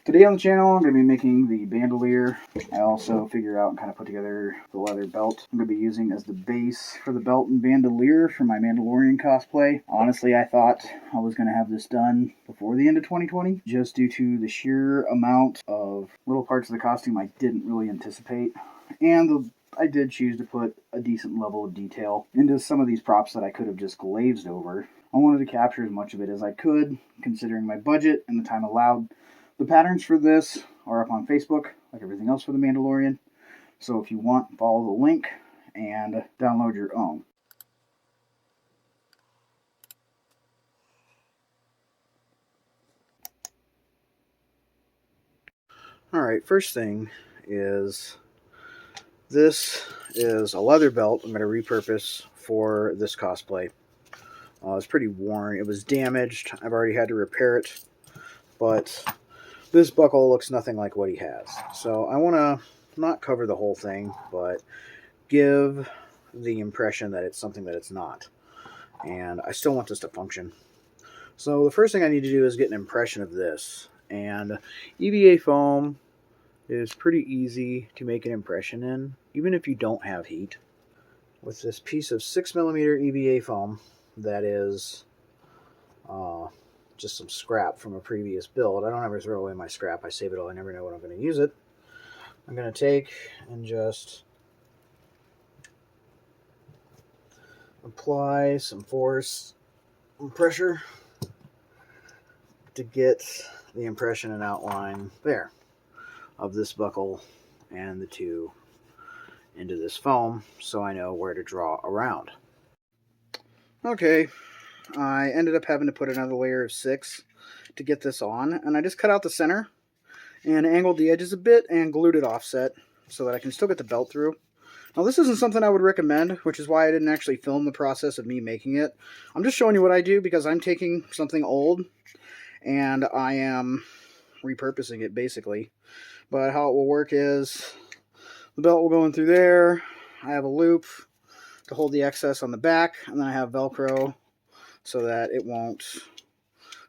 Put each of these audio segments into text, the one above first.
Today on the channel, I'm going to be making the bandolier. I also figured out and kind of put together the leather belt I'm going to be using as the base for the belt and bandolier for my Mandalorian cosplay. Honestly, I thought I was going to have this done before the end of 2020, just due to the sheer amount of little parts of the costume I didn't really anticipate. And I did choose to put a decent level of detail into some of these props that I could have just glazed over. I wanted to capture as much of it as I could, considering my budget and the time allowed. The patterns for this are up on Facebook, like everything else for The Mandalorian. So if you want, follow the link and download your own. Alright, first thing is, this is a leather belt I'm going to repurpose for this cosplay. It's pretty worn. It was damaged. I've already had to repair it, but this buckle looks nothing like what he has. So I want to not cover the whole thing, but give the impression that it's something that it's not. And I still want this to function. So the first thing I need to do is get an impression of this. And EVA foam is pretty easy to make an impression in, even if you don't have heat. With this piece of 6mm EVA foam that is just some scrap from a previous build. I don't ever throw away my scrap. I save it all. I never know when I'm going to use it. I'm going to take and just apply some force and pressure to get the impression and outline there of this buckle and the two into this foam, so I know where to draw around. Okay, I ended up having to put another layer of 6 to get this on, and I just cut out the center and angled the edges a bit and glued it offset so that I can still get the belt through. Now this isn't something I would recommend, which is why I didn't actually film the process of me making it. I'm just showing you what I do because I'm taking something old and I am repurposing it basically. But how it will work is the belt will go in through there. I have a loop to hold the excess on the back, and then I have Velcro so that it won't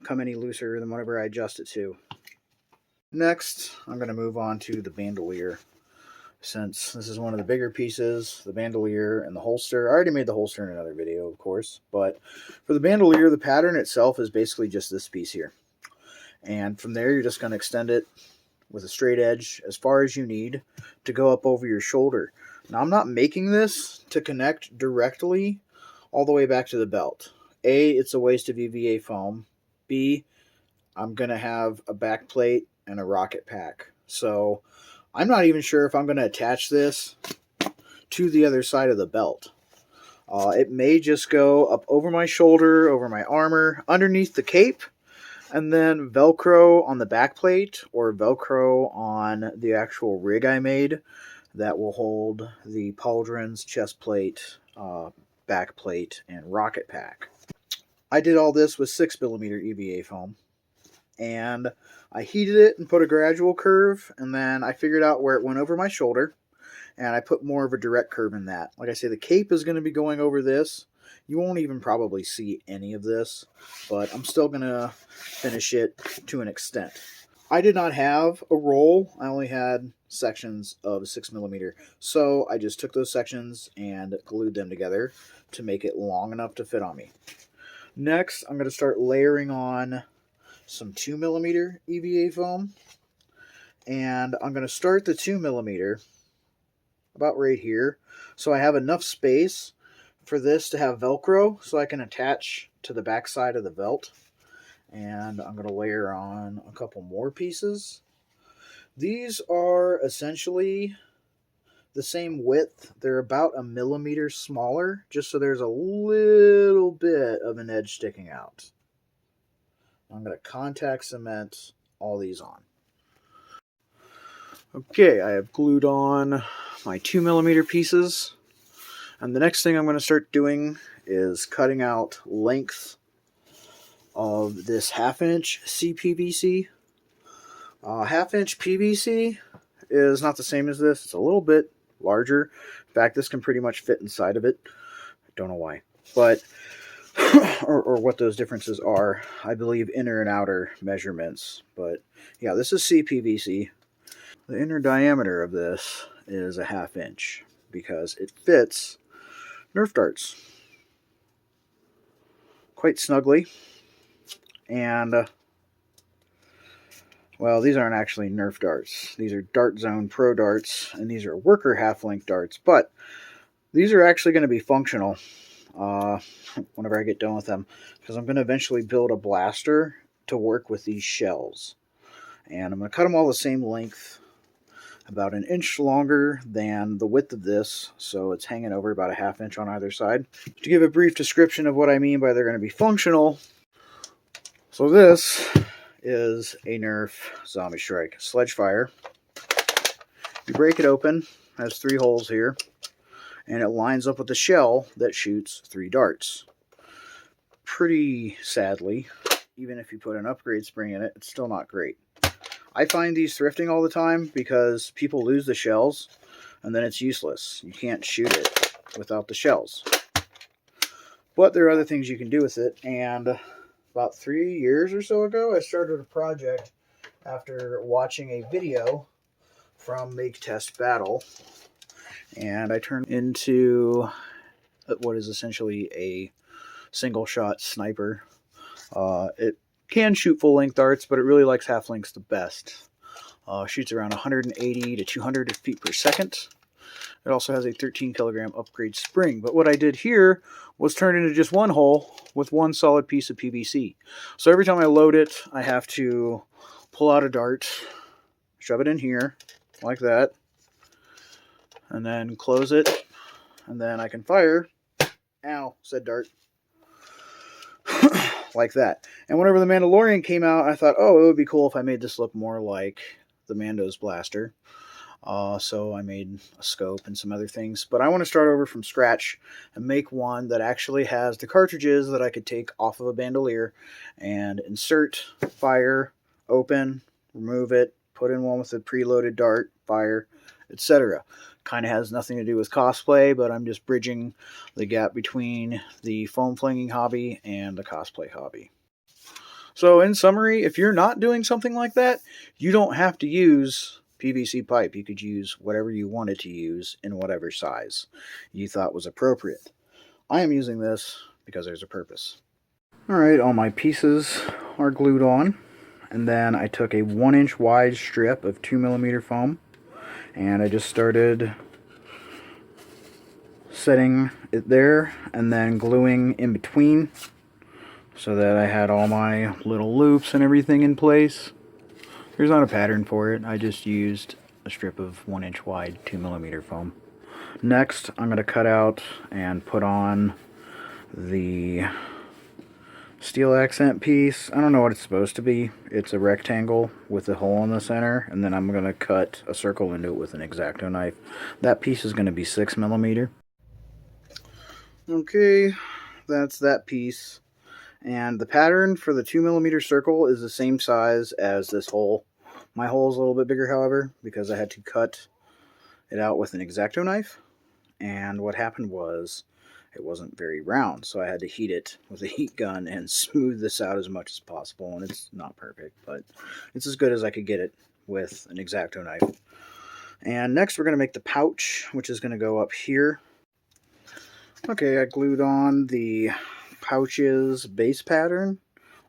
come any looser than whatever I adjust it to. Next, I'm going to move on to the bandolier. Since this is one of the bigger pieces, the bandolier and the holster. I already made the holster in another video, of course, but for the bandolier, the pattern itself is basically just this piece here. And from there, you're just going to extend it with a straight edge as far as you need to go up over your shoulder. Now, I'm not making this to connect directly all the way back to the belt. A, it's a waste of EVA foam. B, I'm going to have a back plate and a rocket pack. So I'm not even sure if I'm going to attach this to the other side of the belt. It may just go up over my shoulder, over my armor, underneath the cape, and then Velcro on the back plate or Velcro on the actual rig I made that will hold the pauldrons, chest plate, back plate, and rocket pack. I did all this with 6mm EVA foam, and I heated it and put a gradual curve, and then I figured out where it went over my shoulder, and I put more of a direct curve in that. Like I say, the cape is going to be going over this. You won't even probably see any of this, but I'm still going to finish it to an extent. I did not have a roll. I only had sections of 6mm. So I just took those sections and glued them together to make it long enough to fit on me. Next, I'm going to start layering on some 2mm EVA foam. And I'm going to start the 2mm about right here. So I have enough space for this to have Velcro so I can attach to the back side of the belt. And I'm going to layer on a couple more pieces. These are essentially the same width. They're about 1 millimeter smaller, just so there's a little bit of an edge sticking out. I'm going to contact cement all these on. Okay, I have glued on my 2mm pieces. And the next thing I'm going to start doing is cutting out length of this 1/2-inch CPVC. 1/2-inch PVC is not the same as this. It's a little bit larger. In fact, this can pretty much fit inside of it. I don't know why. But or what those differences are. I believe inner and outer measurements. But yeah, this is CPVC. The inner diameter of this is a 1/2 inch because it fits Nerf darts quite snugly. And well, these aren't actually Nerf darts. These are Dart Zone Pro darts, and these are worker half-length darts. But these are actually going to be functional whenever I get done with them, because I'm going to eventually build a blaster to work with these shells. And I'm going to cut them all the same length, about 1 inch longer than the width of this, so it's hanging over about a 1/2 inch on either side. To give a brief description of what I mean by they're going to be functional, so this is a Nerf Zombie Strike Sledge Fire. You break it open, it has 3 holes here, and it lines up with the shell that shoots 3 darts. Pretty sadly, even if you put an upgrade spring in it, it's still not great. I find these thrifting all the time because people lose the shells and then it's useless. You can't shoot it without the shells. But there are other things you can do with it, and about 3 years or so ago, I started a project after watching a video from Make Test Battle, and I turned into what is essentially a single shot sniper. It can shoot full length darts, but it really likes half lengths the best. Shoots around 180 to 200 feet per second. It also has a 13 kilogram upgrade spring. But what I did here was turn it into just one hole with one solid piece of PVC. So every time I load it, I have to pull out a dart, shove it in here like that, and then close it, and then I can fire. Ow, said dart. Like that. And whenever the Mandalorian came out, I thought, oh, it would be cool if I made this look more like the Mando's blaster. So I made a scope and some other things. But I want to start over from scratch and make one that actually has the cartridges that I could take off of a bandolier and insert, fire, open, remove it, put in one with a preloaded dart, fire, etc. Kind of has nothing to do with cosplay, but I'm just bridging the gap between the foam flinging hobby and the cosplay hobby. So in summary, if you're not doing something like that, you don't have to use PVC pipe. You could use whatever you wanted to use in whatever size you thought was appropriate. I am using this because there's a purpose. Alright, all my pieces are glued on, and then I took a 1 inch wide strip of 2mm foam, and I just started setting it there and then gluing in between so that I had all my little loops and everything in place. There's not a pattern for it. I just used a strip of 1 inch wide 2mm foam. Next, I'm going to cut out and put on the steel accent piece. I don't know what it's supposed to be. It's a rectangle with a hole in the center, and then I'm going to cut a circle into it with an X-Acto knife. That piece is going to be 6mm. Okay, that's that piece. And the pattern for the 2mm circle is the same size as this hole. My hole is a little bit bigger, however, because I had to cut it out with an X-Acto knife. And what happened was it wasn't very round, so I had to heat it with a heat gun and smooth this out as much as possible. And it's not perfect, but it's as good as I could get it with an X-Acto knife. And next we're going to make the pouch, which is going to go up here. Okay, I glued on the pouch's base pattern,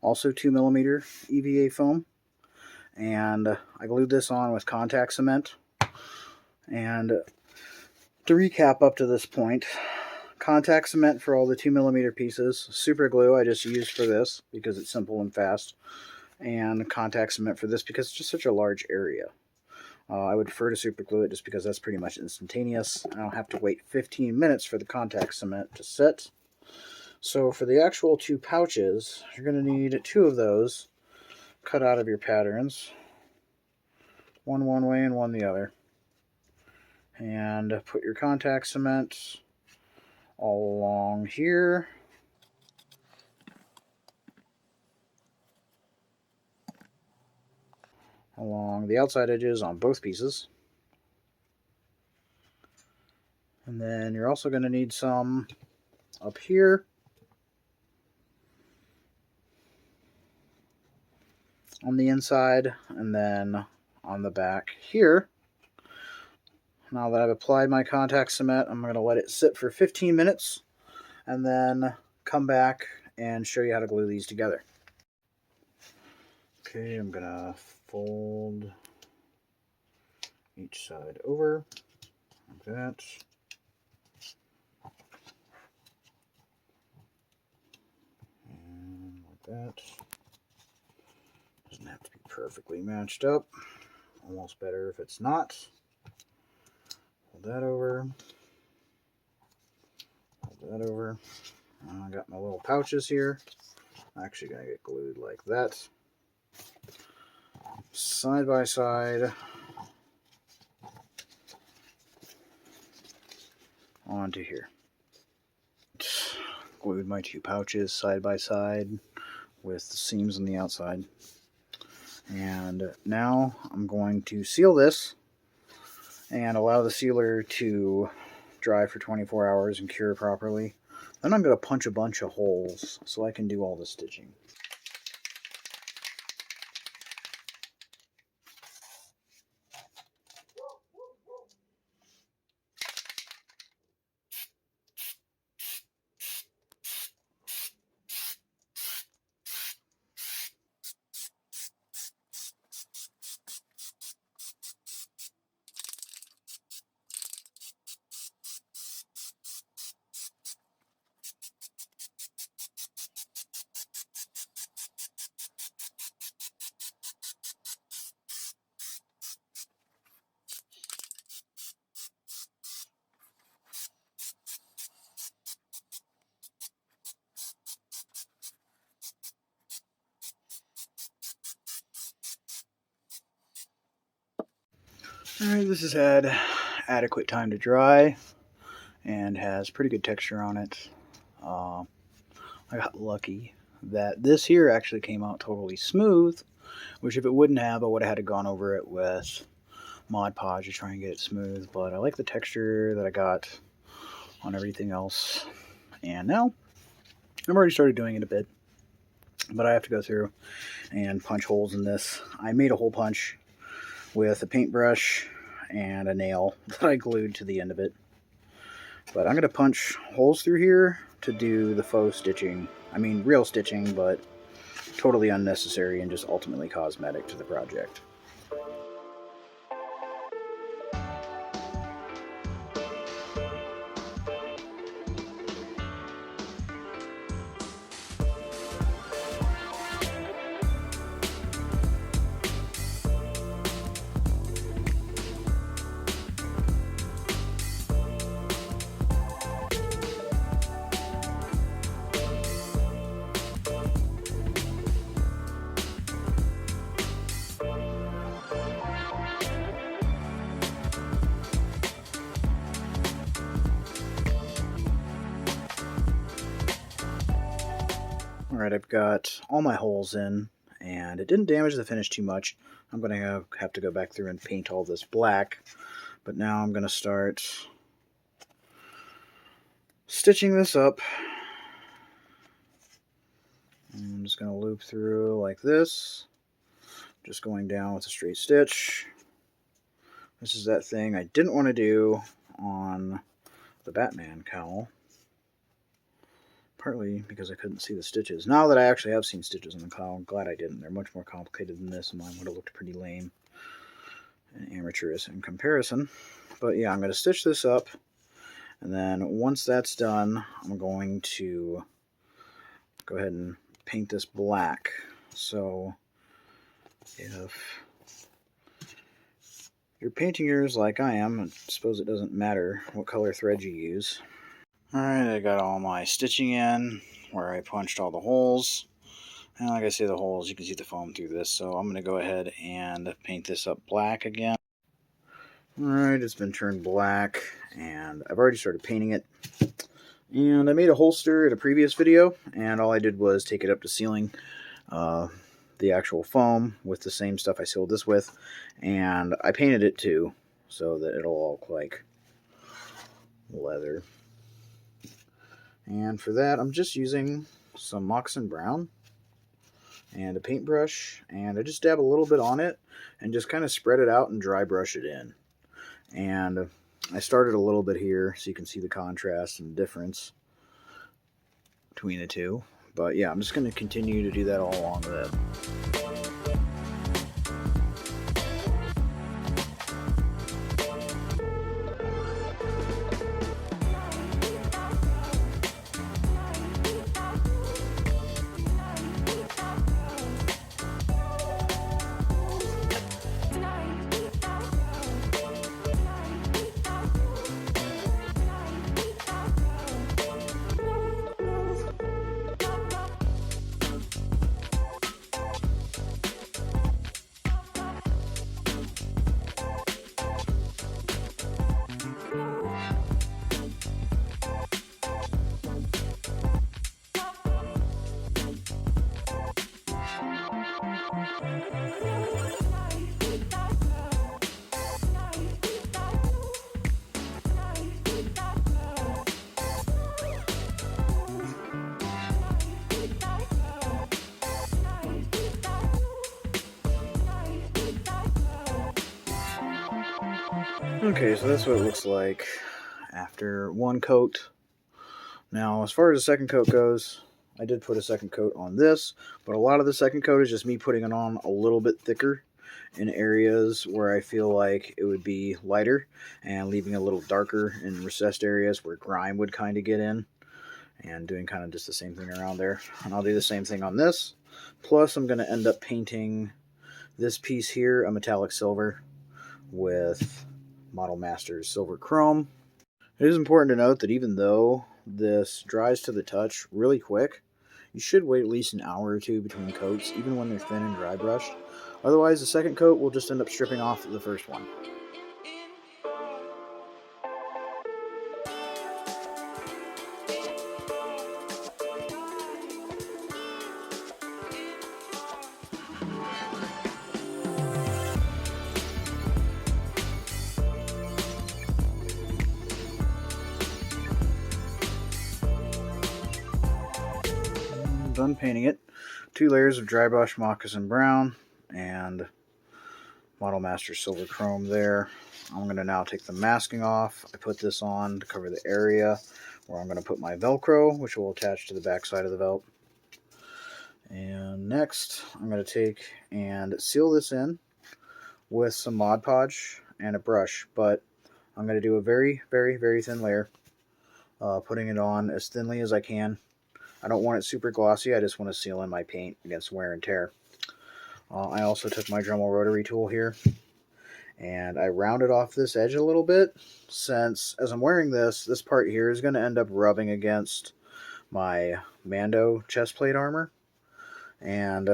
also 2mm EVA foam, and I glued this on with contact cement. And to recap up to this point, contact cement for all the 2mm pieces, super glue I just used for this because it's simple and fast, and contact cement for this because it's just such a large area. I would prefer to super glue it just because that's pretty much instantaneous. I don't have to wait 15 minutes for the contact cement to set. So for the actual 2 pouches, you're going to need 2 of those cut out of your patterns. One way and one the other. And put your contact cement all along here. Along the outside edges on both pieces. And then you're also going to need some up here. on the inside, and then on the back here. Now that I've applied my contact cement, I'm going to let it sit for 15 minutes and then come back and show you how to glue these together. Okay, I'm going to fold each side over like that. And like that. Doesn't have to be perfectly matched up. Almost better if it's not. Hold that over. Hold that over. I got my little pouches here. I'm actually going to get glued like that. Side by side. Onto here. Glued my two pouches side by side with the seams on the outside. And now I'm going to seal this and allow the sealer to dry for 24 hours and cure properly. Then I'm going to punch a bunch of holes so I can do all the stitching. Alright, this has had adequate time to dry and has pretty good texture on it. I got lucky that this here actually came out totally smooth, which if it wouldn't have, I would have had to gone over it with Mod Podge to try and get it smooth, but I like the texture that I got on everything else. And now, I've already started doing it a bit, but I have to go through and punch holes in this. I made a hole punch with a paintbrush and a nail that I glued to the end of it. But I'm going to punch holes through here to do the faux stitching. I mean, real stitching, but totally unnecessary and just ultimately cosmetic to the project. Alright, I've got all my holes in, and it didn't damage the finish too much. I'm going to have to go back through and paint all this black, but now I'm going to start stitching this up. I'm just going to loop through like this, just going down with a straight stitch. This is that thing I didn't want to do on the Batman cowl. Partly because I couldn't see the stitches. Now that I actually have seen stitches on the cowl, I'm glad I didn't. They're much more complicated than this, and mine would have looked pretty lame and amateurish in comparison. But yeah, I'm going to stitch this up, and then once that's done, I'm going to go ahead and paint this black. So if you're painting yours like I am, I suppose it doesn't matter what color thread you use. Alright, I got all my stitching in where I punched all the holes. And like I say, the holes, you can see the foam through this. So I'm going to go ahead and paint this up black again. Alright, it's been turned black, and I've already started painting it. And I made a holster in a previous video, and all I did was take it up to sealing the actual foam with the same stuff I sealed this with. And I painted it too, so that it'll all look like leather. And for that, I'm just using some moccasin brown and a paintbrush, and I just dab a little bit on it and just kind of spread it out and dry brush it in. And I started a little bit here so you can see the contrast and the difference between the two. But yeah, I'm just going to continue to do that all along with it. Okay, so that's what it looks like after one coat. Now, as far as the second coat goes, I did put a second coat on this, but a lot of the second coat is just me putting it on a little bit thicker in areas where I feel like it would be lighter, and leaving a little darker in recessed areas where grime would kind of get in, and doing kind of just the same thing around there. And I'll do the same thing on this. Plus, I'm going to end up painting this piece here a metallic silver with Model Masters Silver Chrome. It is important to note that even though this dries to the touch really quick, you should wait at least an hour or two between coats, even when they're thin and dry brushed. Otherwise, the second coat will just end up stripping off the first one. Done painting it. 2 layers of dry brush moccasin brown and Model Master Silver Chrome there. I'm going to now take the masking off. I put this on to cover the area where I'm going to put my velcro, which will attach to the back side of the velt. And next, I'm going to take and seal this in with some Mod Podge and a brush, but I'm going to do a very, very, very thin layer, putting it on as thinly as I can. I don't want it super glossy, I just want to seal in my paint against wear and tear. I also took my Dremel rotary tool here, and I rounded off this edge a little bit, since as I'm wearing this part here is going to end up rubbing against my Mando chest plate armor, and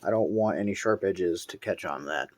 I don't want any sharp edges to catch on that.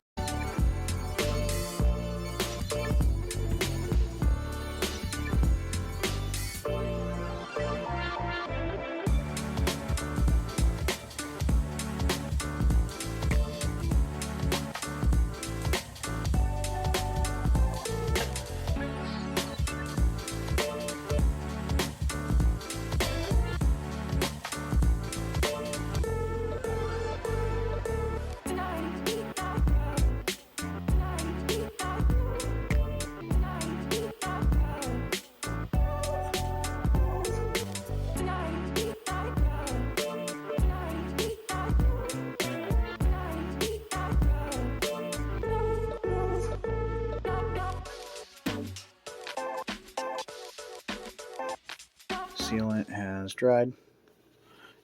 Sealant has dried,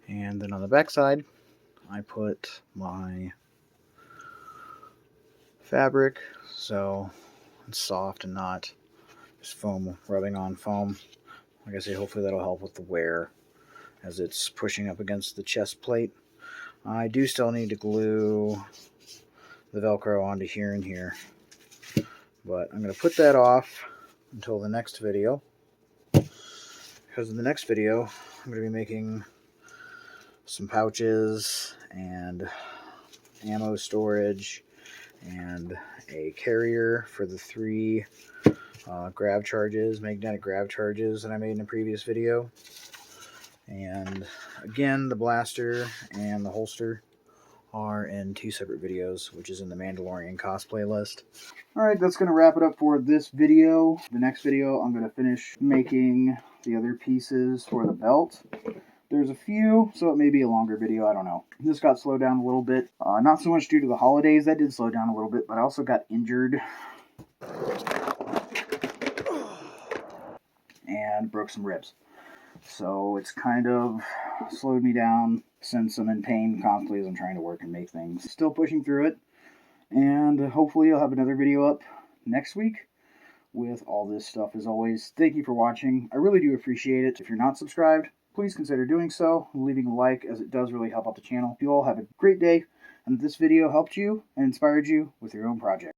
and then on the back side I put my fabric so it's soft and not just foam rubbing on foam. Like I say, hopefully that'll help with the wear as it's pushing up against the chest plate. I do still need to glue the Velcro onto here and here, but I'm going to put that off until the next video, because in the next video I'm going to be making some pouches and ammo storage and a carrier for the 3 grab charges, magnetic grab charges that I made in a previous video, and again the blaster and the holster are in 2 separate videos, which is in the Mandalorian cosplay list. Alright, that's going to wrap it up for this video. The next video, I'm going to finish making the other pieces for the belt. There's a few, so it may be a longer video, I don't know. This got slowed down a little bit. Not so much due to the holidays, that did slow down a little bit, but I also got injured and broke some ribs. So it's kind of slowed me down since I'm in pain constantly as I'm trying to work and make things. Still pushing through it, and hopefully I'll have another video up next week with all this stuff. As always, thank you for watching. I really do appreciate it. If you're not subscribed, please consider doing so, leaving a like, as it does really help out the channel. You all have a great day, and if this video helped you and inspired you with your own project.